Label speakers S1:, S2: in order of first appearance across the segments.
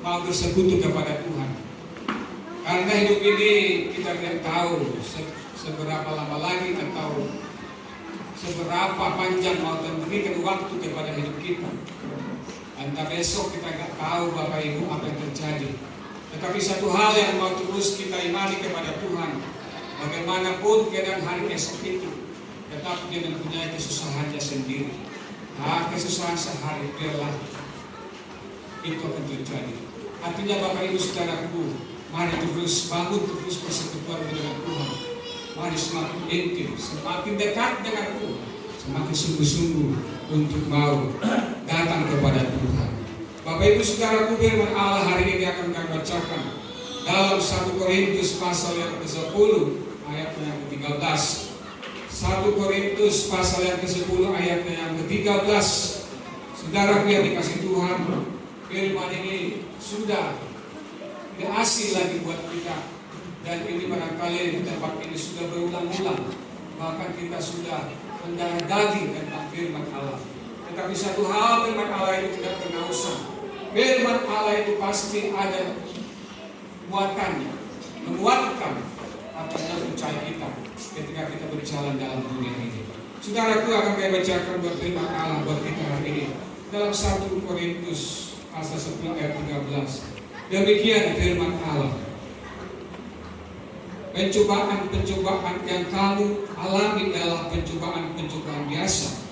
S1: mau bersekutu kepada Tuhan. Karena hidup ini kita tidak tahu seberapa lama lagi atau seberapa panjang mau memberikan waktu kepada hidup kita. Entah besok kita nggak tahu Bapak Ibu apa yang terjadi. Tetapi satu hal yang mau terus kita imani kepada Tuhan, bagaimanapun keadaan hari esok itu, tetap dia mempunyai kesusahannya sendiri. Kesusahan sehari biarlah itu akan terjadi. Artinya Bapak Ibu saudaraku, mari terus bangun, terus persekutuan dengan Tuhan. Mari semakin intim, semakin dekat dengan Tuhan, semakin sungguh-sungguh untuk mau datang kepada Tuhan. Bapak Ibu saudaraku, firman Allah hari ini akan kami bacakan dalam 1 Korintus pasal yang ke-10 ayat yang ke-13. 1 Korintus pasal yang ke-10 ayatnya yang ke-13. Saudaraku yang dikasih Tuhan, firman ini sudah tidak asing lagi buat kita. Dan ini barangkali di tempat ini sudah berulang-ulang. Bahkan kita sudah mendarah daging tentang firman Allah. Tetapi satu hal, firman Allah itu tidak pernah usang. Firman Allah itu pasti ada muatannya, menguatkan apa yang percaya kita ketika kita berjalan dalam dunia ini. Saudaraku, akan saya bacakan buat firman Allah buat kita hari ini dalam 1 Korintus pasal 10 ayat 13. Demikian firman Allah. Pencobaan-pencobaan yang kamu alami adalah pencobaan-pencobaan biasa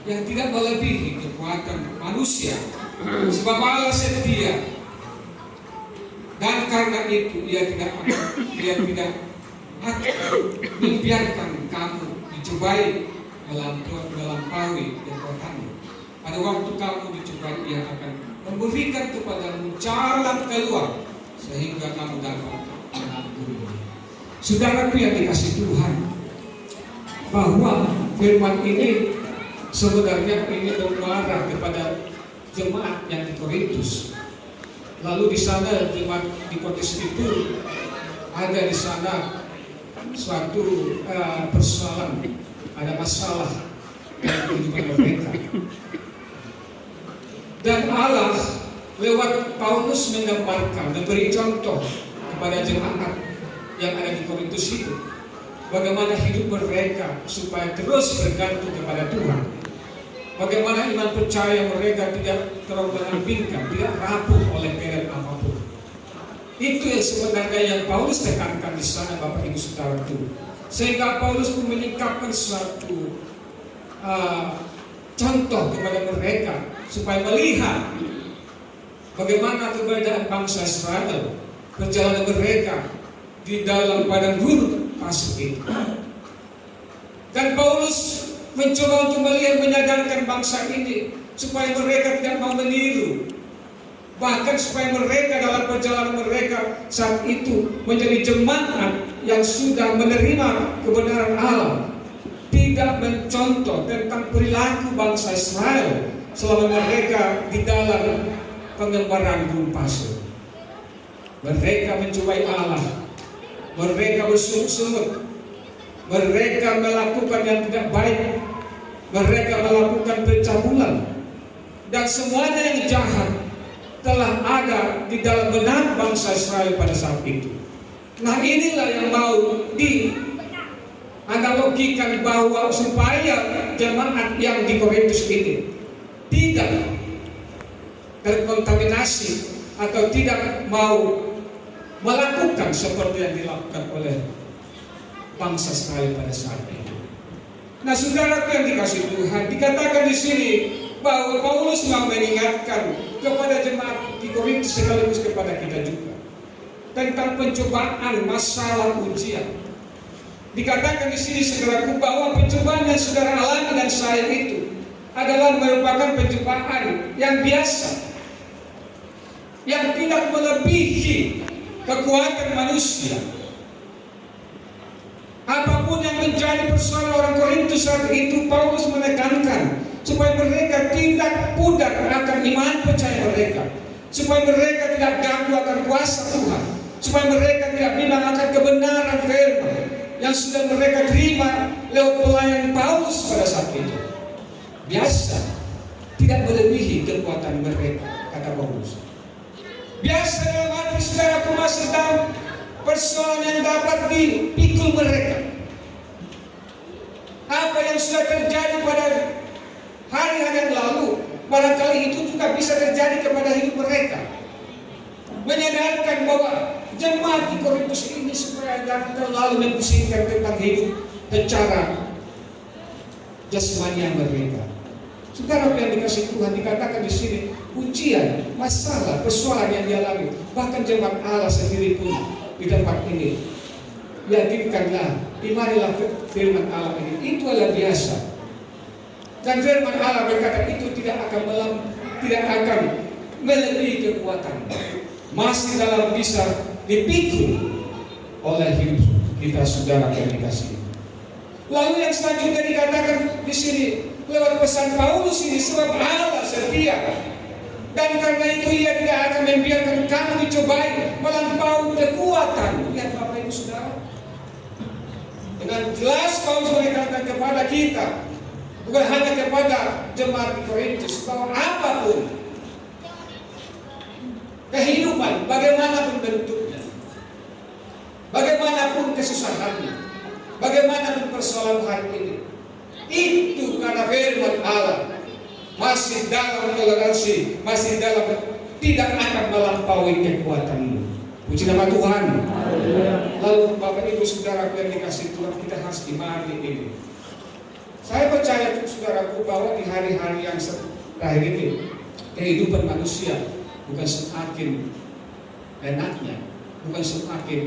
S1: yang tidak melebihi kekuatan manusia. Sebab Allah setia, dan karena itu Dia tidak akan membiarkan kamu dicobai melampaui kekuatanmu. Pada waktu kamu dicobai, Dia akan memberikan kepadamu jalan keluar sehingga kamu dapat mengampuni. Saudaraku yang dikasih Tuhan, bahwa firman ini sebenarnya ini mengarah kepada jemaat yang di Korintus. Lalu di sana jemaat di Korintus itu ada di sana suatu persoalan, ada masalah dalam kehidupan mereka. Dan Allah lewat Paulus menggambarkan, memberi contoh kepada jemaat yang ada di Korintus itu, bagaimana hidup mereka supaya terus bergantung kepada Tuhan. Bagaimana iman percaya mereka tidak terombang-ambingkan, tidak rapuh oleh keadaan apapun. Itu yang sebenarnya yang Paulus tekankan di sana, Bapak Ibu Saudaraku. Sehingga Paulus pun menyingkapkan suatu contoh kepada mereka supaya melihat bagaimana keberadaan bangsa Israel, perjalanan mereka di dalam padang gurun pasir itu. Dan Paulus mencoba untuk melihat, menyadarkan bangsa ini supaya mereka tidak mau meniru, bahkan supaya mereka dalam perjalanan mereka saat itu menjadi jemaat yang sudah menerima kebenaran Allah, tidak mencontoh tentang perilaku bangsa Israel selama mereka di dalam pengembaraan gurun pasir. Mereka mencobai Allah, mereka bersungut-sungut, mereka melakukan yang tidak baik, mereka melakukan pencabulan, dan semuanya yang jahat telah ada di dalam benak bangsa Israel pada saat itu. Nah, inilah yang mau dianalogikan bahwa supaya jemaat yang di Korintus ini tidak terkontaminasi atau tidak mau melakukan seperti yang dilakukan oleh bangsa Israel pada saat itu. Nah, saudaraku yang dikasih Tuhan, dikatakan di sini bahwa Paulus mau mengingatkan kepada jemaat di Korintus sekaligus kepada kita juga tentang pencobaan, masalah, ujian. Dikatakan di sini saudaraku bahwa pencobaan yang saudara alami dan saya itu adalah merupakan pencobaan yang biasa, yang tidak melebihi kekuatan manusia. Apapun yang menjadi persoalan orang Korintus saat itu, Paulus menekankan supaya mereka tidak pudar akan iman percaya mereka, supaya mereka tidak ganggu akan kuasa Tuhan, supaya mereka tidak bimbang akan kebenaran firman yang sudah mereka terima lewat pelayanan Paulus pada saat itu. Biasa, tidak melebihi kekuatan mereka, kata Paulus. Biasa dalam hati saudara masih tahu persoalan yang dapat dipikul mereka. Apa yang sudah terjadi pada hari-hari yang lalu, barangkali itu juga bisa terjadi kepada hidup mereka. Menyadarkan bahwa jemaat di Korintus ini supaya tidak terlalu mempusingkan tentang hidup secara jasmani mereka. Saudara yang dikasih Tuhan, dikatakan di sini ujian, masalah, persoalan yang dialami, bahkan jemaat Allah sendiri pun di tempat ini. Yakinkanlah, imanilah firman Allah ini, itu adalah biasa. Dan firman Allah berkata itu tidak akan melebihi kekuatan. Masih dalam bisa dipikul oleh hidup kita, saudara yang dikasihi. Lalu yang selanjutnya dikatakan di sini lewat pesan Paulus ini, sebab Allah setia dan karena itu Ia tidak akan membiarkan kamu dicobai melampaui kekuatan. Lihat Bapak Ibu Saudara, dengan jelas Paulus berkata kepada kita, bukan hanya kepada jemaat di Korintus, bahwa apapun kehidupan, bagaimanapun bentuknya, bagaimanapun kesusahannya, bagaimanapun persoalan hari ini, itu karena firman Allah masih dalam toleransi, masih dalam tidak akan melampaui kekuatanmu. Puji nama Tuhan. Lalu Bapak Ibu Saudara yang dikasih Tuhan, kita harus imani ini. Saya percaya saudaraku bahwa di hari-hari yang terakhir ini kehidupan manusia bukan semakin enaknya, bukan semakin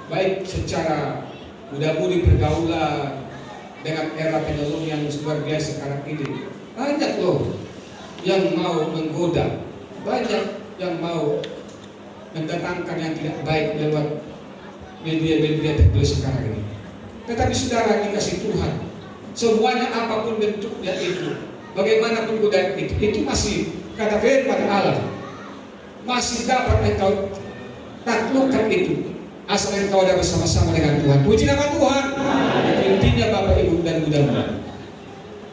S1: baik secara mudah-mudi pergaulan dengan era teknologi yang luar biasa sekarang ini. Banyak loh yang mau menggoda, banyak yang mau mendatangkan yang tidak baik lewat media-media teknologi sekarang ini. Tetapi saudara dikasih Tuhan, semuanya apapun bentuknya itu, bagaimanapun godaan itu masih kata firman Allah, masih dapat engkau taklukkan itu, asal engkau ada bersama-sama dengan Tuhan. Puji nama Tuhan. Itu intinya Bapak Ibu dan mudah-mudahan.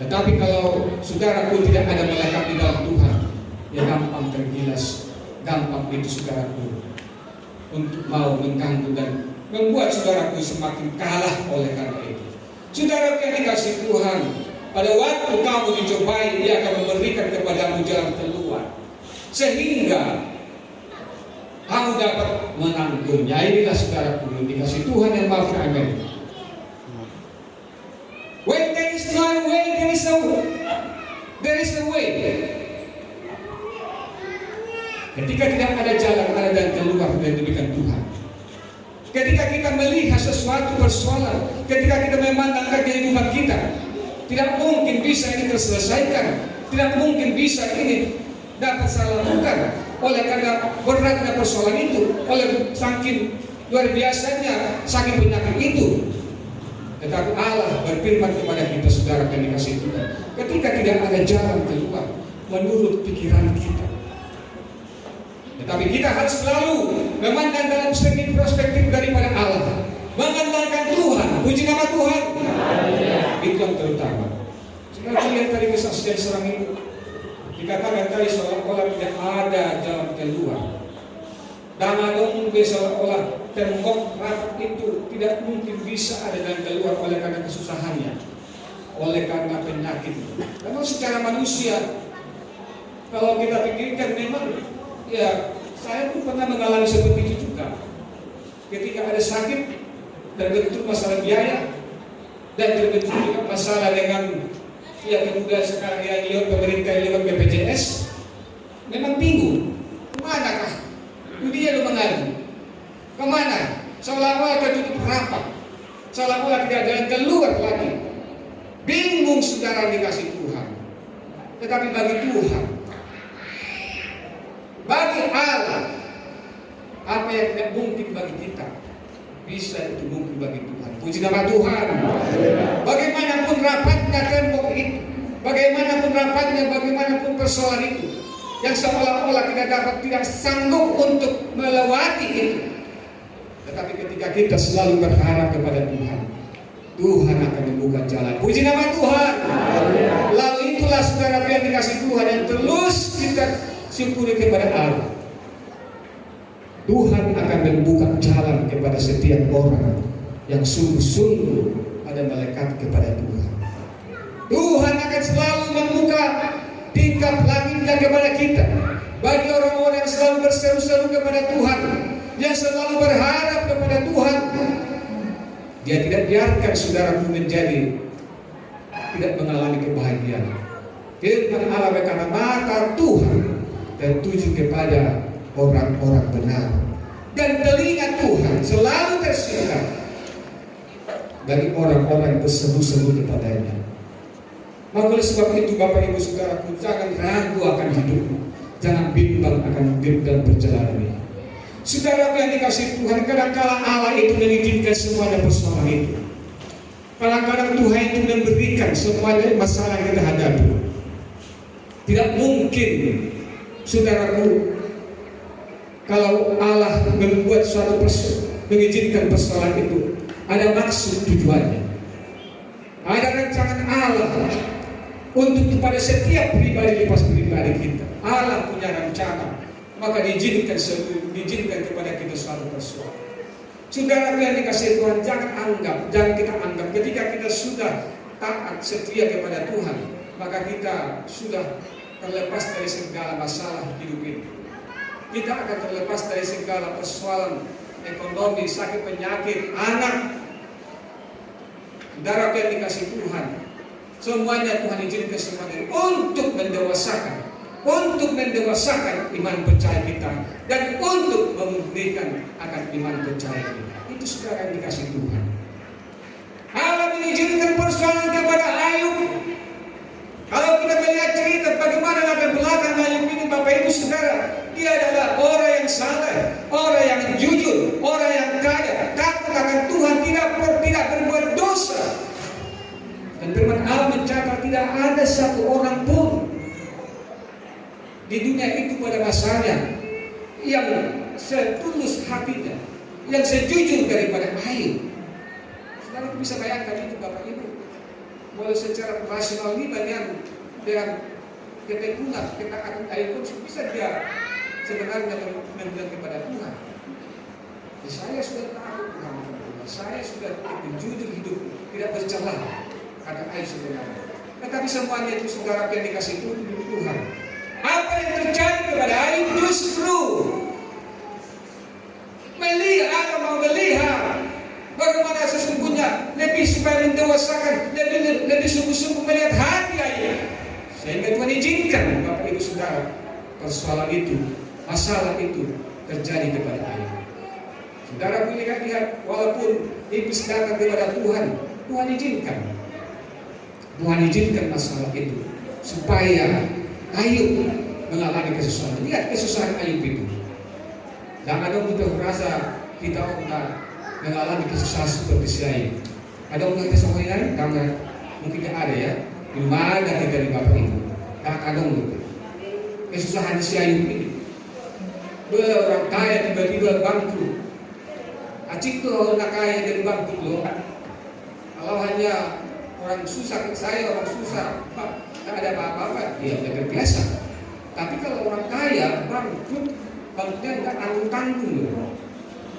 S1: Tetapi kalau saudaraku tidak ada melekat di dalam Tuhan, ya gampang tergilas, gampang itu saudaraku untuk mau mengganggu dan membuat saudaraku semakin kalah oleh karena itu. Saudaraku yang dikasih Tuhan, pada waktu kamu dicobai, Dia akan memberikan kepadamu jalan keluar, sehingga kamu dapat menanggungnya. Inilah saudaraku yang dikasih Tuhan yang maafkan. Amin. When there is no way, there is a way. Ketika tidak ada jalan, ada jalan keluar dari demikian Tuhan. Ketika kita melihat sesuatu persoalan, ketika kita memandangkan kehidupan kita, tidak mungkin bisa ini terselesaikan, tidak mungkin bisa ini dapat saya lakukan oleh karena beratnya persoalan itu, oleh saking luar biasanya, saking penyakit itu. Tetapi Allah berfirman kepada kita, saudara yang dikasih Tuhan, ketika tidak ada jalan keluar menurut pikiran kita, tetapi kita harus selalu memandang dalam segi perspektif daripada Allah, mengandalkan Tuhan. Puji nama Tuhan. Itu yang terutama. Saudara lihat tadi kesaksian seorang ibu, dikatakan tadi seolah-olah tidak ada jalan keluar. Damadong seolah-olah tembok rapat itu tidak mungkin bisa ada jalan keluar oleh karena kesusahannya, oleh karena penyakit. Karena secara manusia, kalau kita pikirkan memang, ya saya pun pernah mengalami seperti itu juga. Ketika ada sakit, terbentuk masalah biaya, dan terbentuk juga masalah dengan kemudian sekarang yang lewat pemerintah lewat BPJS, memang bingung, kemanakah dunia lu mengadu, kemana? Seolah-olah tertutup rapat, seolah-olah tidak ada yang keluar lagi. Bingung saudara dikasih Tuhan. Tetapi bagi Tuhan, bagi Allah, apa yang tidak mungkin bagi kita, bisa itu mungkin bagi Tuhan. Puji nama Tuhan. Bagaimanapun rapatnya tembok itu, bagaimanapun rapatnya, bagaimanapun persoalan itu, yang seolah-olah tidak sanggup untuk melewati itu. Tetapi ketika kita selalu berharap kepada Tuhan, Tuhan akan membuka jalan. Puji nama Tuhan. Lalu itulah saudara yang dikasih Tuhan yang terus kita syukuri kepada Allah.
S2: Tuhan akan membuka jalan kepada setiap orang yang sungguh-sungguh ada melekat kepada Tuhan. Tuhan akan selalu membuka tingkap langitnya kepada kita. Bagi orang-orang yang selalu berseru-seru kepada Tuhan, yang selalu berharap kepada Tuhan, Dia tidak biarkan saudaraku menjadi tidak mengalami kebahagiaan. Firman Allah berkata, mata Tuhan tertuju kepada orang-orang benar, dan telinga Tuhan selalu tersikat bagi orang-orang yang berseru-seru kepadanya. Maka oleh sebab itu Bapak Ibu Saudaraku, jangan ragu akan hidupmu, jangan bimbang akan dalam perjalanan ini. Saudaraku yang dikasih Tuhan, kadang-kala Allah itu mengizinkan semuanya persoalan itu. Kadang-kadang Tuhan itu memberikan semuanya masalah yang kita hadapi. Tidak mungkin, saudaraku, kalau Allah membuat suatu mengizinkan persoalan itu, ada maksud tujuannya. Ada rancangan Allah untuk kepada setiap pribadi lepas pribadi kita. Allah punya rencana, maka diizinkan kepada kita suatu persoalan. Saudara yang dikasih Tuhan, jangan kita anggap ketika kita sudah taat setia kepada Tuhan, maka kita sudah terlepas dari segala masalah hidup ini. Kita akan terlepas dari segala persoalan ekonomi, sakit penyakit, anak. Saudara yang dikasih Tuhan, semuanya Tuhan izinkan semuanya untuk mendewaskan iman percaya kita, dan untuk memulihkan akan iman percaya kita. Itu saudara yang dikasih Tuhan. Allah mengizinkan persoalan kepada Ayub. Kalau kita melihat cerita bagaimana latar belakang Ayub ini, Bapak Ibu Saudara, dia adalah orang yang saleh, orang yang jujur, orang yang kaya, takut akan Tuhan, tidak berbuat dosa. Dan firman Allah mencatat tidak ada satu orang pun di dunia itu pada masanya yang setulus hatinya, yang sejujur daripada Ayub. Saudara bisa bayangkan itu Bapak Ibu. Walau secara rasional ini dengan ketekunan, ketaatan Ayub pun bisa dia sebenarnya meminta kepada Tuhan. Saya sudah tahu Tuhan, saya sudah jujur hidup, tidak bercelah, kata Ayub sebenarnya. Tetapi semuanya itu saudara yang dikasih Tuhan. Apa yang terjadi kepada Ayub justru melihat bagaimana sesungguhnya lebih supaya mendewasakan, lebih sungguh-sungguh melihat hati Ayub, sehingga Tuhan izinkan Bapak Ibu Saudara persoalan itu, masalah itu terjadi kepada Ayub. Saudara lihat, walaupun iblis datang kepada Tuhan, Tuhan izinkan masalah itu supaya Ayub mengalami kesusahan. Lihat kesusahan Ayub itu. Jangan dong kita merasa kita mengalami kesusahan seperti si Ayub. Ada orang kita sama lain? Mungkin ada ya. Di mana kita di Bapak Ibu? Jangan dong kesusahan si Ayub ini. Orang kaya tiba-tiba bangkrut. Acik tuh orang kaya jadi bangkrut loh. Kalau hanya orang susah, saya orang susah, tak ada apa-apa, ya udah biasa. Tapi kalau orang kaya bangkrut, bangkrutnya enggak tanggung-tanggung loh.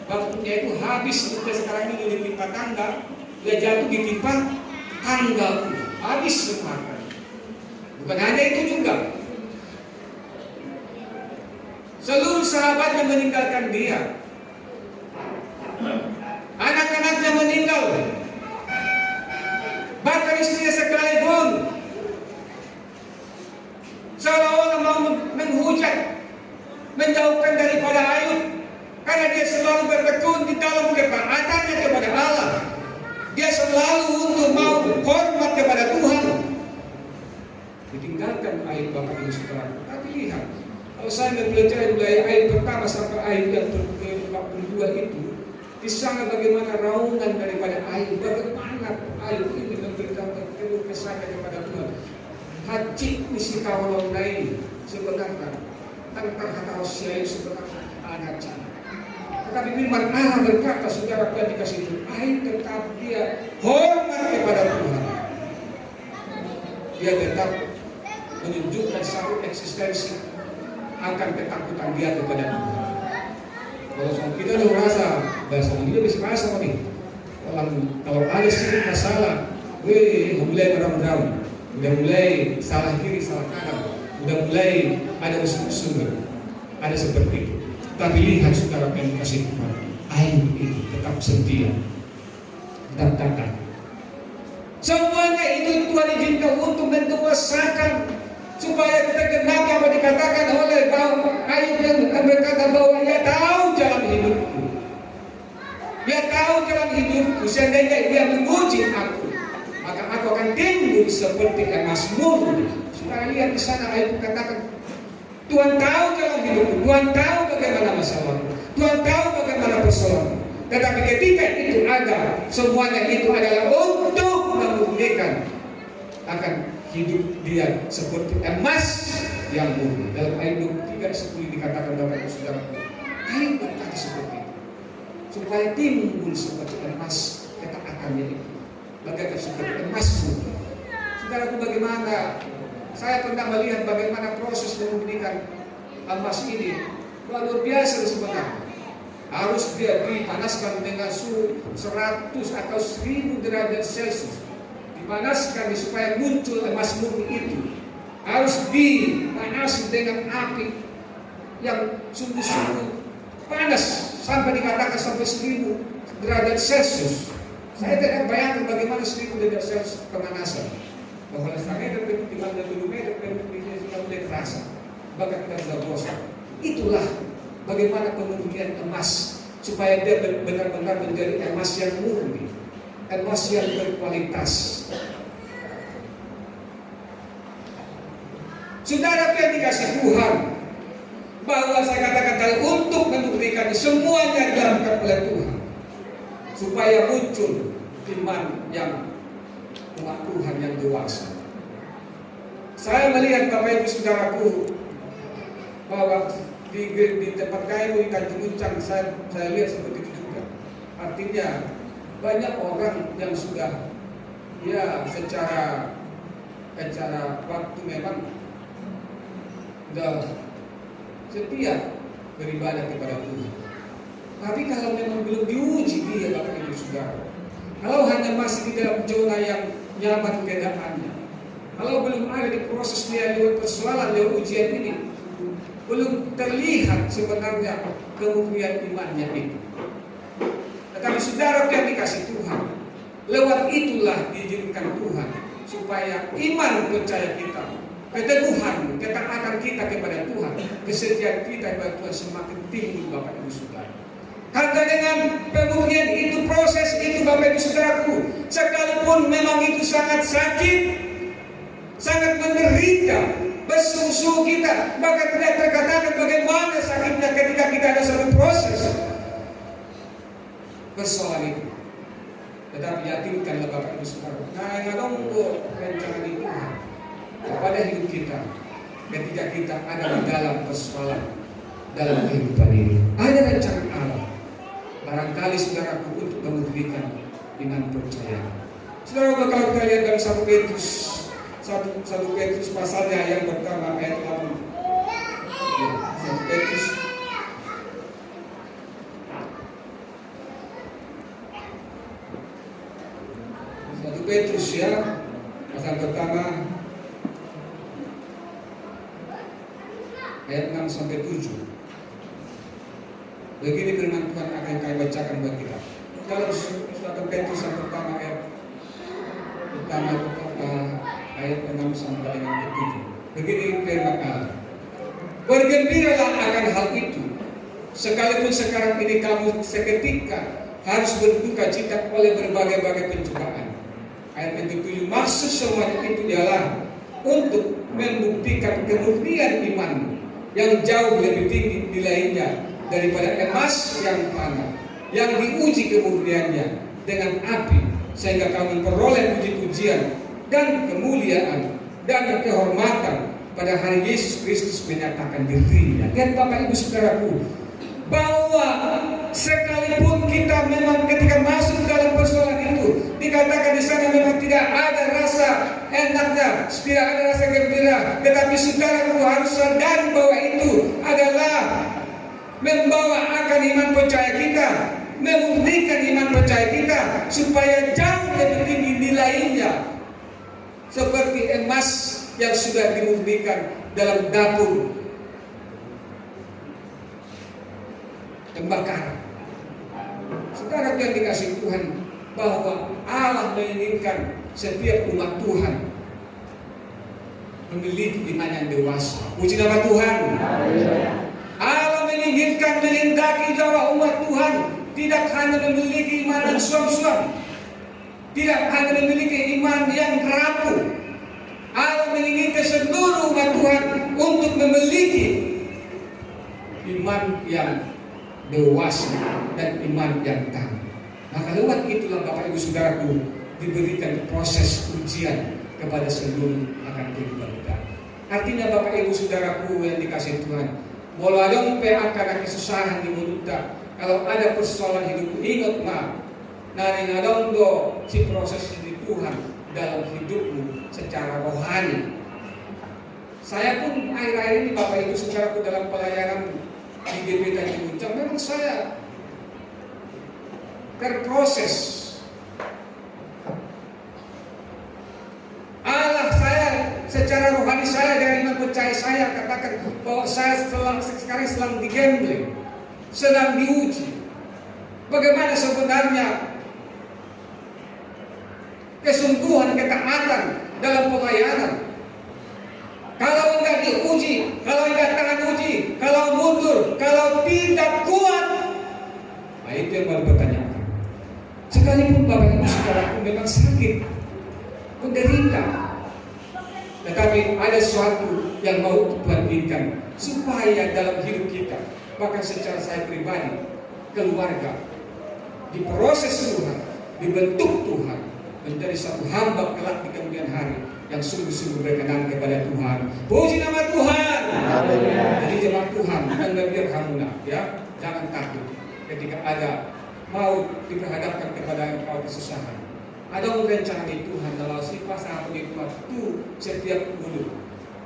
S2: Bangkrutnya itu habis, seperti sekarang ini ditimpa tangga, dia jatuh ditimpa tangga, habis semua. Bukan hanya itu juga, seluruh sahabatnya meninggalkan dia, anak-anaknya meninggal, bahkan istrinya sekalipun seolah-olah mau menghujat, menjauhkan daripada Ayub, karena dia selalu bertekun di dalam ketaatannya kepada Allah. Dia selalu untuk mau hormat kepada Tuhan. Ditinggalkan Ayub Bapak Ibu Saudara. Tapi lihat, kalau saya mempelajari mulai Ayub pertama sampai Ayub yang ke-42 itu, di sana bagaimana raungan daripada Ayub, bagaimana Ayub ini memberitahukan keluh kesahnya kepada Tuhan. Hajik misi kawalong lain sebenarnya tanpa kata Ayub sebenarnya anak cana. Tetapi firman Allah berkata, saudara yang dikasih itu, Ayub tetap dia hormat kepada Tuhan. Dia tetap menunjukkan satu eksistensi akan ketakutan dia kepada Tuhan. Kalau sama kita udah merasa, bahasa dia bisa merasa nih. Kalau ada sedikit masalah, mulai meram-ram, udah mulai salah kiri, salah kanan, udah mulai ada sumber, ada seperti itu. Tapi lihat saudara yang kasih Tuhan, air itu tetap setia, tetap datang. Semuanya itu Tuhan izinkan untuk mendoakan supaya kita genap apa dikatakan oleh Ayub yang berkata bahwa dia tahu jalan hidupku. Dia tahu jalan hidupku, seandainya dia menguji aku, maka aku akan timbul seperti emas murni. Saudara lihat di sana Ayub katakan, Tuhan tahu jalan hidupku, Tuhan tahu bagaimana masalahku, Tuhan tahu bagaimana persoalanku. Tetapi ketika itu ada, semuanya itu adalah untuk membuktikan akan hidup dia seperti emas yang murni. Dalam Ayub 3:10 dikatakan Bapak Ibu Saudara, Ayub berkata seperti itu, supaya timbul seperti emas ketaatannya itu, bagaikan seperti emas murni. Saudaraku, bagaimana saya pernah melihat bagaimana proses membuktikan emas ini luar biasa sebenarnya. Harus dia dipanaskan dengan suhu 100 atau 1000 derajat Celcius. Dipanaskan supaya muncul emas murni itu. Harus dipanasi dengan api yang sungguh-sungguh panas sampai dikatakan sampai 1000 derajat Celcius. Saya tidak bayangkan bagaimana 1000 derajat Celcius pemanasan. Bahwa setengah meter, 50 meter, sudah mulai terasa. Bahkan kita sudah bosan. Itulah bagaimana pemurnian emas supaya dia benar-benar menjadi emas yang murni, emas yang berkualitas. Saudara yang dikasih Tuhan, bahwa saya katakan tadi untuk membuktikan semuanya dilakukan oleh Tuhan, supaya muncul iman yang umat Tuhan yang dewasa. Saya melihat Bapak Ibu Saudaraku bahwa di tempat kayu di Tanjung Uncang saya lihat seperti itu juga. Artinya banyak orang yang sudah secara waktu memang sudah setia beribadah kepada Tuhan. Tapi kalau memang belum diuji dia Bapak Ibu Saudara, kalau hanya masih di dalam zona yang nyaman keadaannya, kalau belum ada di proses dia lewat persoalan lewat ujian ini, belum terlihat sebenarnya kemurnian imannya itu. Tetapi saudara yang dikasih Tuhan, lewat itulah diizinkan Tuhan supaya iman percaya kita, keteguhan, ketaatan kita kepada Tuhan, kesetiaan kita kepada Tuhan semakin tinggi Bapak Ibu Saudara. Karena dengan pemurnian itu, proses itu Bapak Ibu Saudaraku, sekalipun memang itu sangat sakit, sangat menderita, bersungguh kita, bahkan tidak terkatakan bagaimana sakitnya ketika kita ada satu proses persoalan itu. Tetapi yakinkanlah Bapak Ibu Saudara, karena nunggu rencana Tuhan kepada hidup kita ketika kita ada di dalam persoalan dalam kehidupan ini. Ada rencana Allah. Barangkali saudaraku untuk membuktikan iman percaya. Saudara, kalau kita lihat dalam 1 Petrus pasalnya yang pertama ayat 8. 1 Petrus ya, pasal pertama ayat 6 sampai 7. Begini firman Tuhan akan kami bacakan buat kita. Kalau 1 Petrus yang pertama ayat 6 sampai dengan 7. Begini firman Allah. Bergembiralah akan hal itu, sekalipun sekarang ini kamu seketika harus berduka cita oleh berbagai-bagai pencobaan. Ayat yang ke-7, maksud semuanya itu ialah untuk membuktikan kemurnian iman yang jauh lebih tinggi nilainya daripada emas yang panas, yang diuji kemurniannya dengan api, sehingga kamu memperoleh puji-pujian dan kemuliaan dan kehormatan pada hari Yesus Kristus menyatakan dirinya. Dan Bapak Ibu Saudaraku, bahwa sekalipun kita memang ketika masuk dalam persoalan itu, dikatakan di sana memang tidak ada rasa enaknya, tidak ada rasa gembira, tetapi saudaraku harus sadar bahwa itu adalah membawa akan menumbuhkan iman percaya kita, memurnikan iman percaya kita supaya jauh lebih tinggi nilainya, seperti emas yang sudah dimurnikan dalam dapur pembakaran. Saudara yang dikasih Tuhan, bahwa Allah menginginkan setiap umat Tuhan memiliki iman yang dewasa. Puji nama Tuhan. Allah menginginkan, menghendaki bahwa umat Tuhan tidak hanya memiliki iman yang suam-suam, tidak hanya memiliki iman yang rapuh. Allah menginginkan seluruh umat Tuhan untuk memiliki iman yang dewasa dan iman yang tangguh. Maka lewat itulah Bapak Ibu Saudaraku diberikan proses ujian kepada seluruh akan kehidupan kita. Artinya Bapak Ibu Saudaraku yang dikasih Tuhan, walau akan kesusahan di muda, kalau ada persoalan hidup, ingat nari ngadong do si proses di Tuhan dalam hidupmu secara rohani. Saya pun akhir-akhir ini Bapak Ibu Saudaraku dalam pelayanan di GBK di Puncak, memang saya terproses. Allah saya secara rohani, saya dari iman percaya saya katakan bahwa saya sekarang sedang digambling, sedang diuji. Bagaimana sebenarnya kesungguhan, ketaatan dalam pelayanan. Kalau enggak diuji, kalau enggak tahan uji, kalau mundur, kalau tidak kuat, nah itu yang baru bertanyakan. Sekalipun Bapak Ibu Saudaraku memang sakit, menderita, tetapi ada sesuatu yang mau Tuhan inginkan supaya dalam hidup kita, bahkan secara saya pribadi, keluarga, diproses Tuhan, dibentuk Tuhan menjadi satu hamba kelak di kemudian hari yang sungguh-sungguh berkenan kepada Tuhan. Puji nama Tuhan. Jadi jemaat Tuhan, dan biar hamuna, ya, jangan takut ketika ada mau diperhadapkan kepada engkau kesusahan. Ada rencana di Tuhan dalam sifat sangat waktu setiap mulut.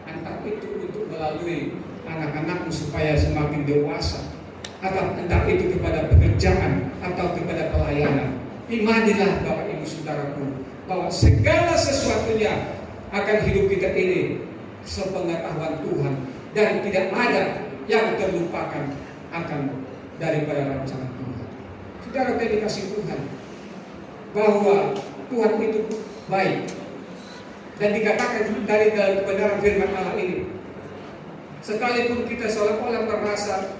S2: Entah itu untuk melalui anak-anakmu supaya semakin dewasa, atau entah itu kepada pekerjaan atau kepada pelayanan. Imanilah Bapak Ibu Saudaraku bahwa segala sesuatunya akan hidup kita ini sepengetahuan Tuhan, dan tidak ada yang terlupakan akan daripada rencana Tuhan. Saudara yang dikasih Tuhan, bahwa Tuhan itu baik, dan dikatakan dari dalam kebenaran firman Allah ini, sekalipun kita seolah-olah merasa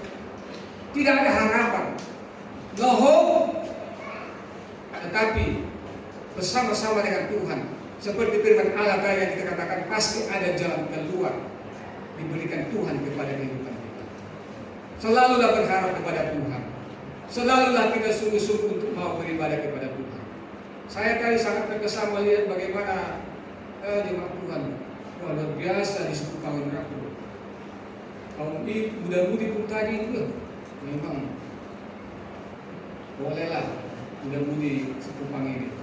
S2: tidak ada harapan, no hope, tetapi bersama-sama dengan Tuhan, seperti firman Allah tadi yang kita katakan, pasti ada jalan keluar diberikan Tuhan kepada kehidupan kita. Selalulah berharap kepada Tuhan, selalulah kita sungguh-sungguh untuk mau beribadah kepada Tuhan. Saya tadi sangat terkesan melihat bagaimana jemaat Tuhan luar biasa di suku kaum aku. Kaum ini muda-mudi pun tadi itu memang bolehlah muda-mudi suku Pang ini.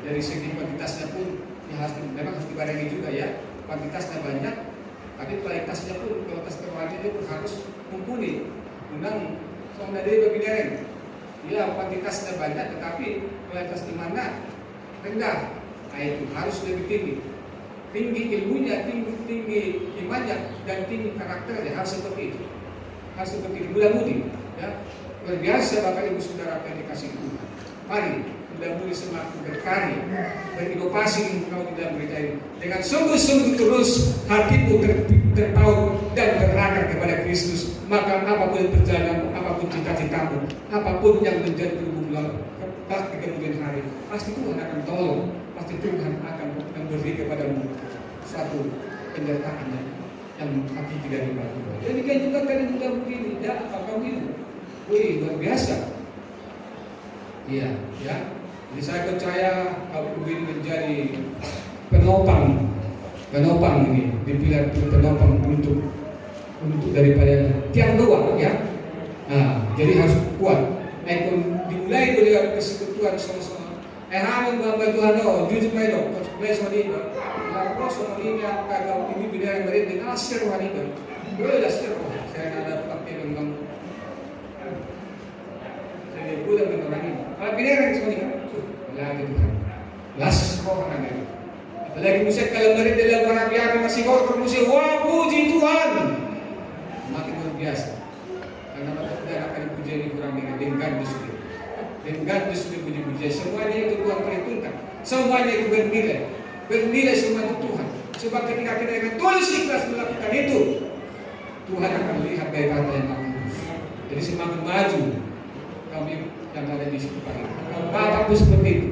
S2: Dari segi kuantitasnya pun ya memang harus dibarengi juga ya. Kuantitasnya banyak, tapi kualitasnya pun, kualitas kerohaniannya pun harus mumpuni. Undang soalnya dia berbicara, ya kuantitasnya banyak, tetapi kualitas imannya rendah. Nah itu harus lebih tinggi. Tinggi ilmunya, tinggi imannya, dan tinggi karakternya, harus seperti itu. Harus seperti itu, muda-mudi ya. Luar biasa Bapak Ibu Saudara yang dikasih Tuhan. Mari mudah-mudahan semakin berkarya, berinovasi engkau di dalam berita ini. Dengan sungguh-sungguh terus hatimu terpaut dan berakar kepada Kristus. Maka apapun perjalananmu, apapun cita-citamu, apapun yang menjadi pergumulan di kemudian hari, pasti Tuhan akan tolong. Pasti Tuhan akan memberi kepadamu suatu penyertaan yang hakiki dari Tuhan. Jadi kan juga tadi mudah begini, ya apa ini? Wih, luar biasa. Iya, ya. Jadi saya percaya kalau ini menjadi penopang ini, dipilih penopang untuk daripada tiang doa, ya. Nah, jadi harus kuat. Dimulai dari persekutuan sama-sama. Hamil membantu Tuhan, jujur main dong, mulai sama dia. Lalu sama dia kalau ini bidang dari dengan asir rohani, boleh asir rohani. Saya ada pakai memang hati Tuhan. Las orang ada. Apalagi musik kalau beri dalam berapi-api masih kotor musik, wah puji Tuhan. Makin luar biasa. Karena mata tidak akan puji ini kurang dengan disuruh. Dengan disuruh puji-puji. Semuanya itu Tuhan perhitungkan. Semuanya itu bernilai. Bernilai semua itu Tuhan. Sebab ketika kita dengan tulus ikhlas melakukan itu, Tuhan akan melihat dari kata yang bagus. Jadi semakin maju kami yang ada di situ Pak. Kaum bapak pun seperti itu.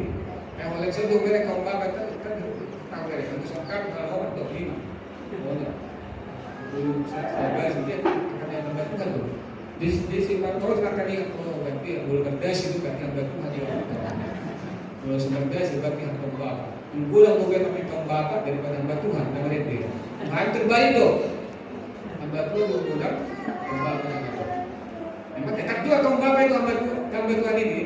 S2: Yang oleh saya mereka kaum bapak tahu dari kami sokap kalau orang 25. Belum saya bahas dia akan yang membantukan tuh. Di simpang terus akan yang berarti belum berdasi itu kan yang bantuan dia. Belum berdasi berarti yang kaum bapak. Bulan bukan kami kaum bapak daripada hamba Tuhan namanya dia. Yang terbaik dong. Hamba Tuhan bulan kaum bapak. Memang tetap juga kaum bapak itu hamba Tuhan ini.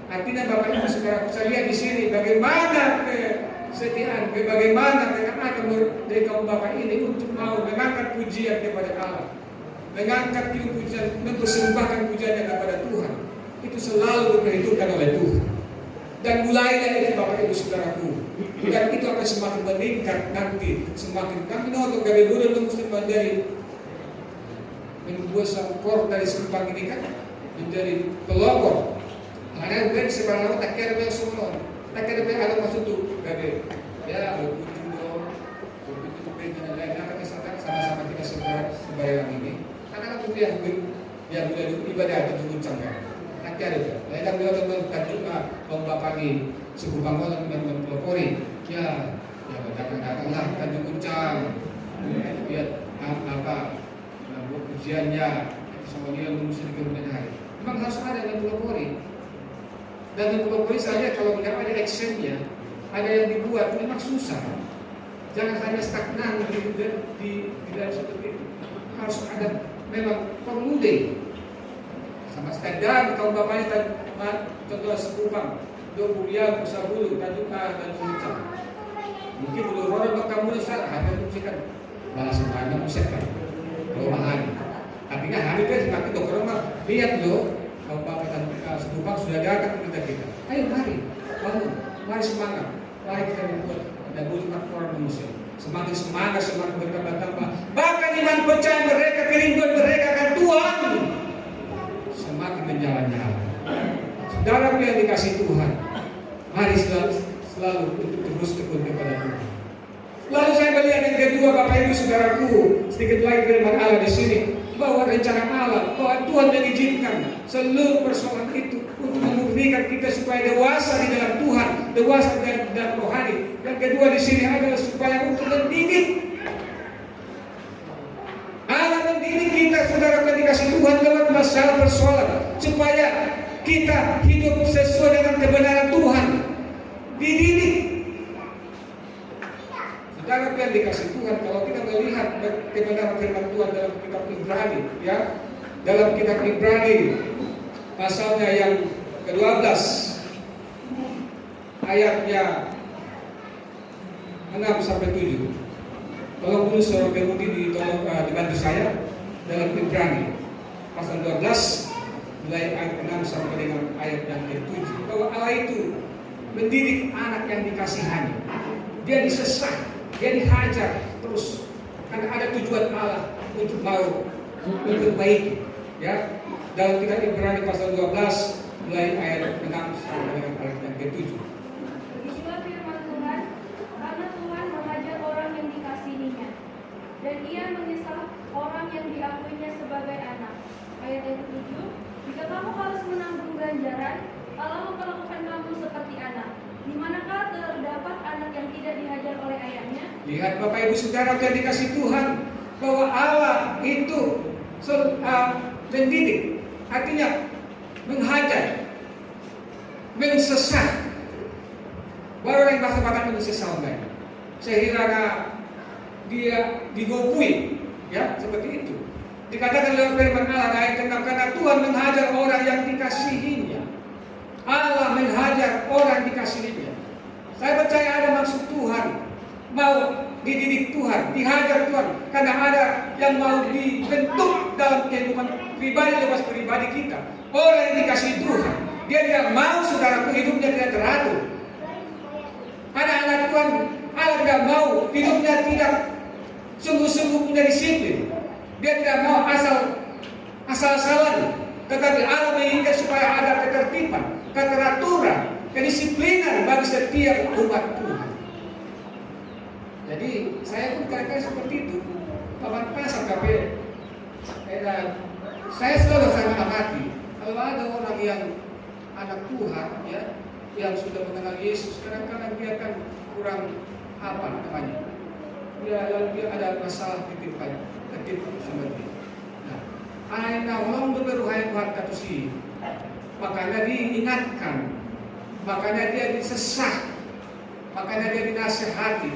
S2: Artinya bapak ibu sekarang saya lihat di sini bagaimana kesetiaan, bagaimana akan dari kaum bapak ini untuk mau mengangkat pujian kepada Allah, mengangkat pujian, mempersembahkan pujiannya kepada Tuhan. Itu selalu diperhitungkan oleh Tuhan. Dan mulailah dari bapak ibu saudaraku. Dan itu akan semakin meningkat nanti, semakin kami nonton dari bulan mesti menjadi membuat sangkor dari simpang ini kan menjadi pelopor. Ada bukan sebenarnya tak kira dia semua, tak kira dia ada maksud tu, gabe. Ya, berkunjung dong, berkunjung dan lain-lain. Akan misalkan sama-sama kita sebarang ini. Karena aku yang boleh ibadah itu guncang kan. Tak kira dia. Lain dia teman tajuklah lomba pagi suku Pangkalan dan mempelopori. Ya datanglah tajuk guncang. Lihat apa ujiannya, semua dia mesti kemudian hari. Memang harus ada yang pelopori. Dan mempelopori saja kalau tidak ada actionnya, ada yang dibuat memang susah. Jangan hanya stagnan di dalam seperti itu. Harus ada memang perlu deh. Sama sekadar kaum bapaknya contoh sepupang, do kuliah usaha bulu, tajuk dan puncak. Mungkin bulu orang bakal mulai salah, ada musikan balas semuanya musikan. Perumahan. Tapi kan hari itu semakin dokter rumah lihat loh. Kalau bapak dan sepupang sudah datang kepada kita. Ayo mari, bangun, mari semangat, mari kita membuat dan buat orang manusia. Semakin semangat, semakin bertambah-tambah. Bahkan iman percaya mereka, kerinduan mereka akan Tuhan semakin menjalan-jalan. Saudara yang dikasih Tuhan, mari selalu untuk terus tekun kepada Tuhan. Lalu saya melihat yang kedua, Bapak Ibu Saudaraku, sedikit lagi firman Allah di sini. Bahwa rencana Allah, bahwa Tuhan mengizinkan seluruh persoalan itu untuk memurnikan kita supaya dewasa di dalam Tuhan, dewasa dan rohani. Yang kedua di sini adalah supaya untuk mendidik. Allah mendidik kita, saudara, dikasih Tuhan lewat masalah persoalan, supaya kita hidup sesuai dengan kebenaran Tuhan. Dididik. Saudara yang dikasih Tuhan, kalau kita melihat kebenaran firman Tuhan dalam kitab Ibrani, ya, dalam kitab Ibrani pasalnya yang ke-12 ayatnya 6 sampai 7. Tolong dulu saudara Kemudi dibantu saya dalam Ibrani pasal 12 mulai ayat 6 sampai dengan ayat yang ke-7. Bahwa Allah itu mendidik anak yang dikasihani, dia disesat, dia dihajar terus karena ada tujuan Allah untuk mau memperbaiki. Ya, dalam kitab Ibrani pasal 12 mulai ayat 6 sampai dengan ayat yang ke-7.
S3: Itulah firman Tuhan, karena Tuhan menghajar orang yang dikasihinya, dan Ia menyesal orang yang diakuinya sebagai anak. Ayat yang ke-7, jika kamu harus menanggung ganjaran, Allah memperlakukan kamu seperti anak. Di manakah terdapat anak yang tidak dihajar oleh ayahnya?
S2: Lihat Bapak Ibu Saudara yang dikasih Tuhan, bahwa Allah itu mendidik, artinya menghajar, mensesat. Baru yang bahasa mensesat mereka, sehingga dia digopui, ya seperti itu. Dikatakan lewat firman Allah ayat ke-6, karena Tuhan menghajar orang yang dikasihinya. Allah menghajar orang dikasihinya. Saya percaya ada maksud Tuhan, mau dididik Tuhan, dihajar Tuhan, karena ada yang mau dibentuk dalam kehidupan pribadi, lepas pribadi kita. Orang yang dikasih Tuhan, dia tidak mau saudaraku hidupnya tidak teratur. Anak-anak Tuhan, Allah tidak mau hidupnya tidak sungguh-sungguh punya disiplin. Dia tidak mau asal-asalan, tetapi Allah menginginkan supaya ada ketertiban, keteraturan, kedisiplinan bagi setiap umat Tuhan. Jadi saya pun kadang-kadang seperti itu. Paman pasar KP. Dan saya selalu sangat amati kalau ada orang yang anak Tuhan ya, yang sudah mengenal Yesus, kadang-kadang dia kan kurang apa namanya? Dia ada masalah tertimpa sama dia. Nah, aina orang berberuhai Tuhan kata si, makanya diingatkan, makanya dia disesah, makanya dia dinasihati.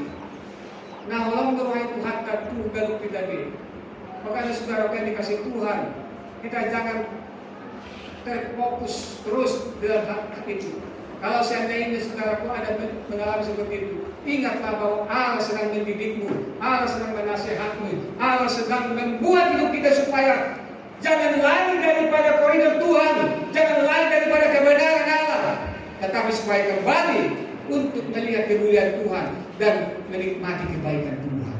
S2: Nah, orang berwahai Tuhan tak kalau kita di. Makanya saudara yang dikasih Tuhan, kita jangan terfokus terus dalam hal itu. Kalau seandainya saudaraku ada mengalami seperti itu, ingatlah bahwa Allah sedang mendidikmu, Allah sedang menasihatmu, Allah sedang membuat hidup kita supaya jangan lari daripada koridor Tuhan, jangan lari daripada kebenaran Allah, tetapi supaya kembali untuk melihat kemuliaan Tuhan dan menikmati kebaikan Tuhan.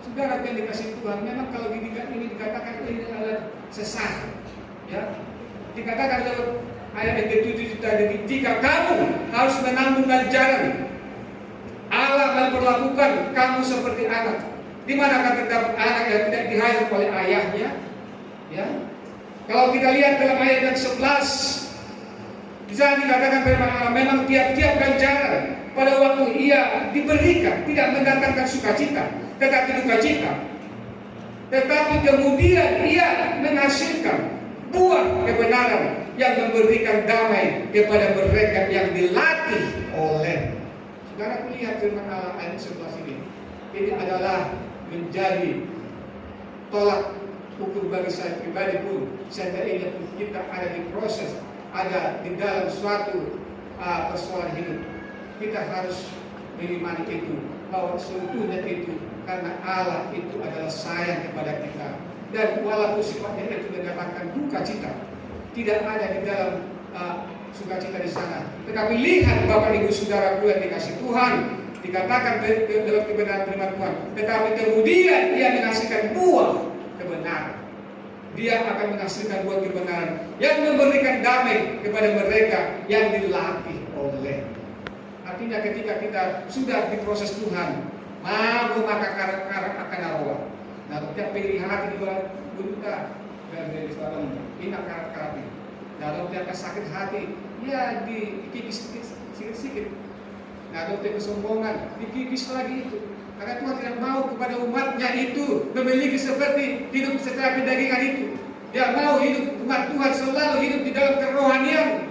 S2: Saudara yang dikasih Tuhan, memang kalau ini dikatakan ini adalah sesat, ya, dikatakan dalam ayat yang ke-7 tadi, jika kamu harus menanggung ganjaran, Allah memperlakukan kamu seperti anak. Di manakah tetap anak yang tidak dihayat oleh ayahnya? Ya, kalau kita lihat dalam ayat yang 11. Bisa dikatakan memang tiap-tiap ganjaran pada waktu ia diberikan tidak mendatangkan sukacita, tetapi duka cita. Tetapi kemudian ia menghasilkan buah kebenaran yang memberikan damai kepada mereka yang dilatih oleh. Saudara lihat firman Allah ayat 11 ini. Ini adalah menjadi tolak ukur bagi saya pribadi pun. Seandainya kita ada di proses, ada di dalam suatu persoalan hidup, kita harus mengimani itu, bahwa seutuhnya itu karena Allah itu adalah sayang kepada kita, dan walaupun sifatnya itu mendatangkan duka cita, tidak ada di dalam sukacita di sana. Tetapi lihat Bapak Ibu Saudaraku yang dikasih Tuhan, dikatakan dalam kebenaran firman Tuhan, tetapi kemudian ia menghasilkan buah kebenaran. Dia akan menghasilkan buah kebenaran yang memberikan damai kepada mereka yang dilatih oleh. Artinya ketika kita sudah diproses Tuhan, mampu maka karak akan arwah. Nah, tiap pilih hati di bawah buta dan dari seorang ini karak ini. Kalau tiap sakit hati, ya dikikis sedikit. Nah, kalau tiap kesombongan, dikikis lagi itu. Karena Tuhan tidak mau kepada umatnya itu memiliki seperti hidup secara kedagingan itu. Dia mau hidup umat Tuhan selalu hidup di dalam kerohanian,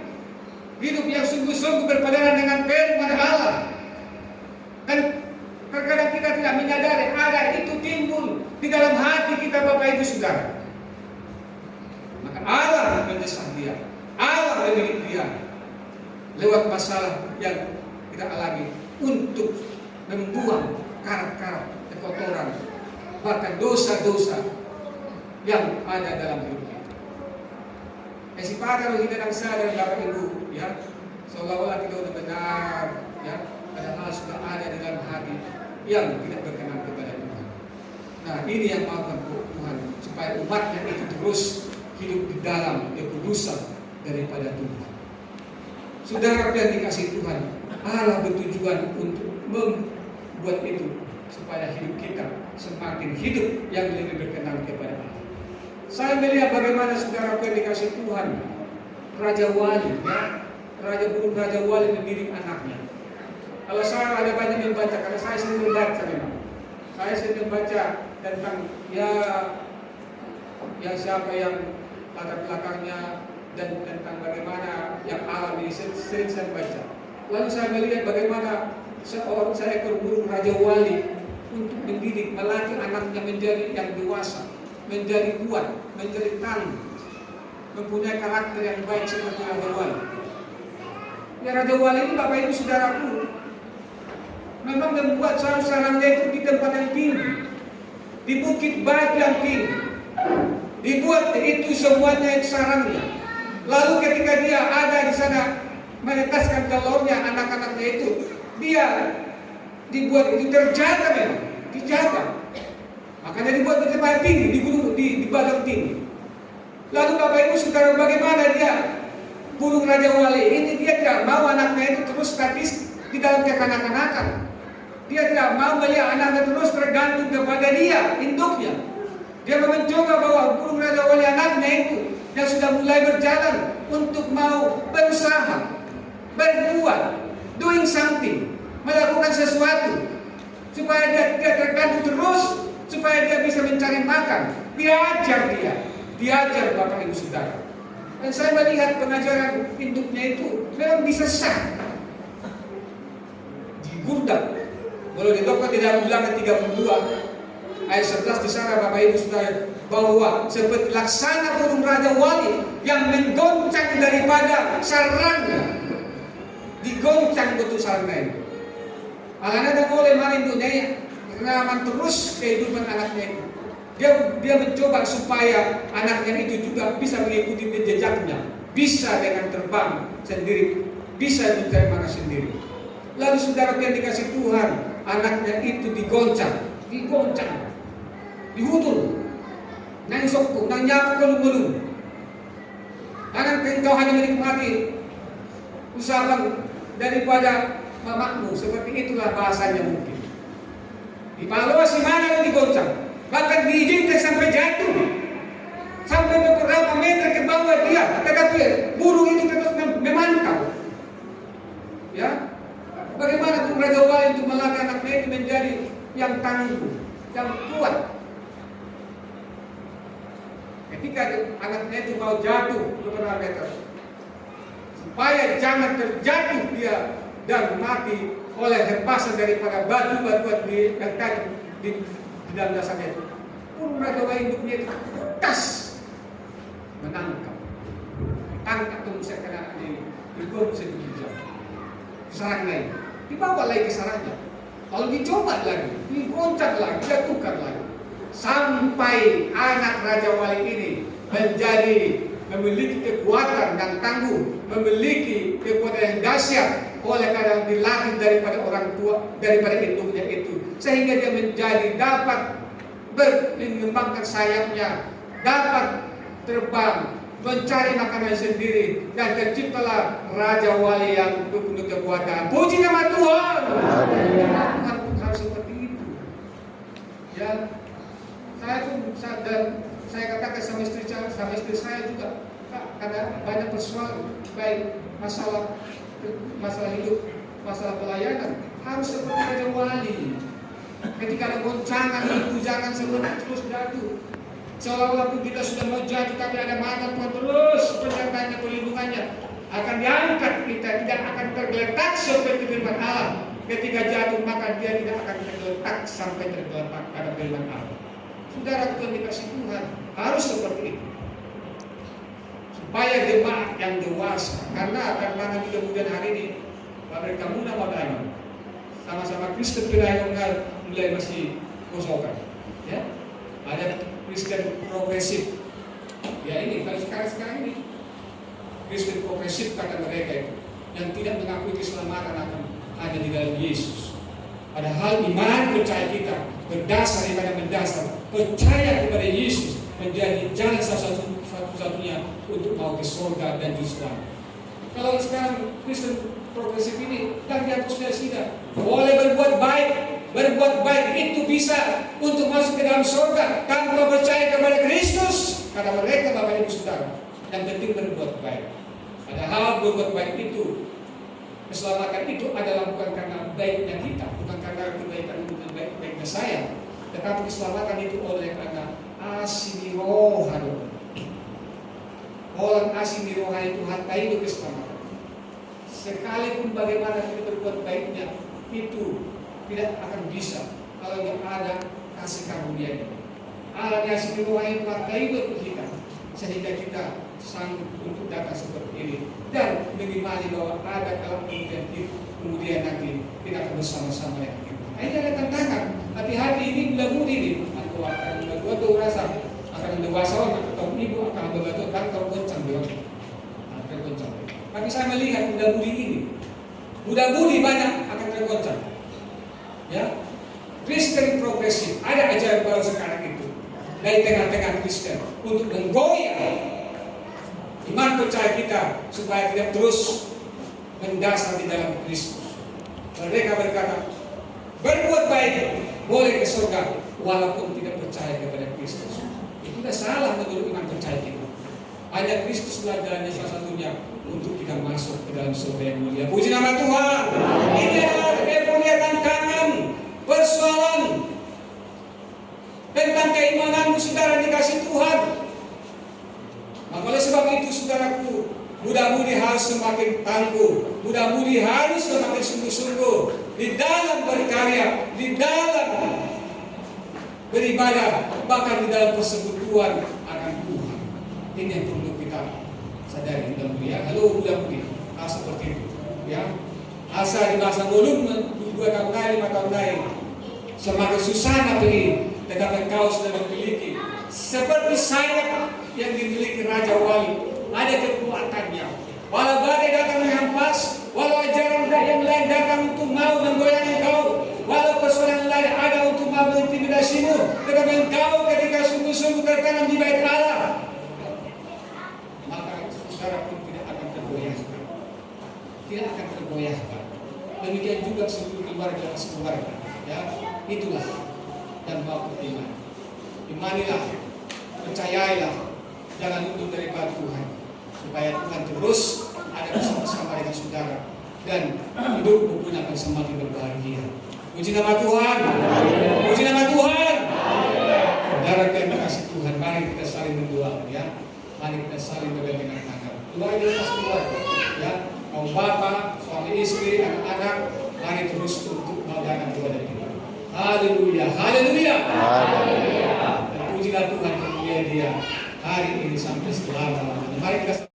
S2: hidup yang sungguh-sungguh berpadanan dengan firman Allah. Dan terkadang kita tidak menyadari ada itu timbul di dalam hati kita, Bapak Ibu Saudara. Maka Allah mendesak dia, Allah mendidik dia lewat masalah yang kita alami untuk membuang karat-karat, kekotoran, bahkan dosa-dosa yang ada dalam hidup kita. Esipata kita dan sadar Bapak Ibu, ya, seolah-olah kita sudah benar, ya, padahal sudah ada di dalam hati yang tidak berkenan kepada Tuhan. Nah, ini yang maukan Tuhan, supaya umatnya itu terus hidup di dalam kekudusan daripada Tuhan. Saudara yang dikasih Tuhan, Allah bertujuan untuk membuat itu supaya hidup kita semakin hidup yang lebih berkenan kepada Allah. Saya melihat bagaimana saudara yang dikasih Tuhan, Raja Wali, ya, Raja Wali mendidik anaknya. Kalau saya ada banyak membaca, karena saya sering membaca memang. Saya sering membaca tentang ya siapa yang latar belakangnya dan tentang bagaimana yang alam ini sering saya baca. Lalu saya melihat bagaimana seekor burung Raja Wali untuk mendidik, melatih anaknya menjadi yang dewasa, menjadi kuat, menjadi tangguh, mempunyai karakter yang baik seperti Raja Wali. Ya, Raja Wali ini Bapak Ibu Saudaraku memang membuat sarangnya itu di tempat yang tinggi, di bukit batu yang tinggi, dibuat itu semuanya sarangnya. Lalu ketika dia ada di sana menetaskan telurnya, anak-anaknya itu dia dibuat itu terjaga memang, dijaga. Makanya dibuat di tempat tinggi, di gunung, di badan tinggi. Lalu Bapak Ibu Saudara, bagaimana dia burung Raja Wali ini? Dia tidak mau anaknya itu terus statis di dalam kekanak-kanakan. Dia tidak mau melihat anaknya terus tergantung kepada dia, induknya. Dia mencoba bahwa burung Raja Wali anaknya itu yang sudah mulai berjalan untuk mau berusaha, berbuat, doing something, melakukan sesuatu supaya dia tergantung terus, supaya dia bisa mencari makan. Diajar Bapak Ibu Saudara. Dan saya melihat pengajaran induknya itu memang bisa sah. Digurdak. Kalau ditokan di dalam Ulangan 32 ayat 11 di sana Bapak Ibu Saudara, bahwa seperti laksana burung Raja Wali yang menggoncang daripada sarangnya, digoncang betul sarangnya itu. Anak-anak boleh merindui pengalaman terus kehidupan anaknya itu. Dia mencoba supaya anaknya itu juga bisa mengikuti jejaknya, bisa dengan terbang sendiri, bisa mencari makan sendiri. Lalu saudara yang dikasih Tuhan, anaknya itu digoncang, dihutur, nang sokku, nang nyamuk belum. Anak engkau hanya menikmati usahawan daripada mamamu, seperti itulah bahasanya mungkin. Dievaluasi mana yang digoncang. Bahkan diizinkan sampai jatuh, sampai beberapa meter ke bawah dia, tetapi burung itu terus memantau. Ya, bagaimana burung Raja Wali untuk melatih anaknya itu menjadi yang tangguh, yang kuat. Ketika anaknya itu mau jatuh beberapa meter, supaya jangan terjatuh dia dan mati oleh hempasan daripada batu-batuan yang tadi di dalam dasarnya itu, burung Raja Wali induknya itu tas menangkap, tunggu sekena di gom sedikit sarangnya, dibawa lagi ke sarangnya, lalu dicoba lagi, digoncang lagi, dijatuhkan lagi, sampai anak Raja Wali ini memiliki kekuatan dan tangguh, memiliki kekuatan yang dahsyat oleh karena dilatih daripada orang tua, daripada induknya itu, sehingga dia menjadi dapat mengembangkan sayapnya, dapat terbang, mencari makanan sendiri, dan terciptalah Raja Wali yang penuh kekuatan. Puji nama Tuhan. Tuhan pun harus seperti itu. Ya, saya katakan sama istri saya juga, karena banyak persoalan, baik masalah hidup, masalah pelayanan, harus seperti Raja Wali. Ketika ada goncangan itu, jangan terus jatuh. Seolah-olah pun kita sudah mau jatuh, tapi ada mata Tuhan terus penyertaannya, perlindungannya akan diangkat, kita tidak akan tergeletak seperti firman Allah. Ketika jatuh maka dia tidak akan tergeletak sampai tergeletak pada firman Allah. Saudara Tuhan dikasih Tuhan harus seperti itu, supaya jemaat yang dewasa, karena akan mudah-mudahan hari ini mereka muda modern, sama-sama Kristen pelayanan mulai masih kosokan, ya. Ada Kristen progresif, ya ini kalau sekarang ini Kristen progresif kata mereka itu, yang tidak mengakui keselamatan akan hanya di dalam Yesus. Padahal iman percaya kita berdasar daripada mendasar percaya kepada Yesus menjadi jalan satu-satunya untuk mau ke surga dan juga. Kalau sekarang Kristen progresif ini dan dihapusnya sudah boleh berbuat baik itu bisa untuk masuk ke dalam surga tanpa percaya kepada Kristus, kata mereka. Bapak Ibu Saudara, yang penting berbuat baik. Padahal berbuat baik itu, keselamatan itu adalah bukan karena baiknya kita, bukan karena kebaikan baiknya saya, tetapi keselamatan itu oleh karena asih rohani. Orang asih rohani Tuhan itu keselamatan. Sekalipun bagaimana kita berbuat baiknya, itu tidak akan bisa kalau tidak ada kasih karunia ini. Allah kasih rohani Tuhan itu kita, sehingga kita sanggup untuk datang seperti ini dan mengimani bahwa ada kalau kemudian nanti kita akan bersama-sama dengan kita. Ini ada tantangan. Hati-hati ini mudah-mudi ini. Aku akan membuat rasa akan dewasa atau ibu akan membantu dan kau goncang bilang. Tapi saya melihat mudah-mudi ini, mudah-mudi banyak akan
S1: tergoncang. Ya, Kristen progresif, ada ajaran baru sekarang itu dari tengah-tengah Kristen untuk menggoyah iman percaya kita supaya tidak terus mendasar di dalam Kristus. Mereka berkata, berbuat baik boleh ke surga walaupun tidak percaya kepada Kristus. Itu tidak salah menurut iman percaya kita. Hanya Kristus lah jalannya salah satunya untuk kita masuk ke dalam surga yang mulia. Puji nama Tuhan. Ini adalah kemuliaan kanan persoalan tentang keimananmu saudara dikasih Tuhan. Maka oleh sebab itu saudaraku, mudah-mudi harus semakin tangguh, mudah-mudi harus semakin sungguh-sungguh di dalam berkarya, di dalam beribadah, bahkan di dalam persekutuan akan Tuhan. Ini yang perlu kita sadari, mudah-mudi. Halo, mudah-mudi. Seperti itu. Ya, asa di masa belum 2 tahun lain, 5 tahun lain, semakin susah pergi, tetapi engkau sudah memiliki seperti sayap yang dimiliki Raja Wali. Ada kekuatannya. Walau badai datang menghempas, walau ajaran yang lain datang untuk mau menggoyang engkau, walau persoalan lain ada untuk mau mengintimidasimu, tetapi engkau ketika sungguh-sungguh tertanam di bait Allah, maka saudara pun tidak akan tergoyahkan. Tidak akan tergoyahkan. Demikian juga seluruh keluarga. Ya, itulah dan baku iman. Imanilah, percayailah, jangan luput daripada Tuhan, supaya Tuhan terus ada bersama-sama dengan saudara dan hidupmu pun akan semakin berbahagia. Puji nama Tuhan. Puji nama Tuhan. Saudara yang kasih Tuhan, mari kita saling berdoa, ya. Mari kita saling bergandengan tangan. Doa di atas keluarga, ya. Mau bapak, suami istri, anak-anak, mari terus untuk mengadakan doa dari kita. Haleluya, haleluya. Haleluya. Pujilah Tuhan, kemuliaan Dia hari ini sampai selama-lamanya. Mari kita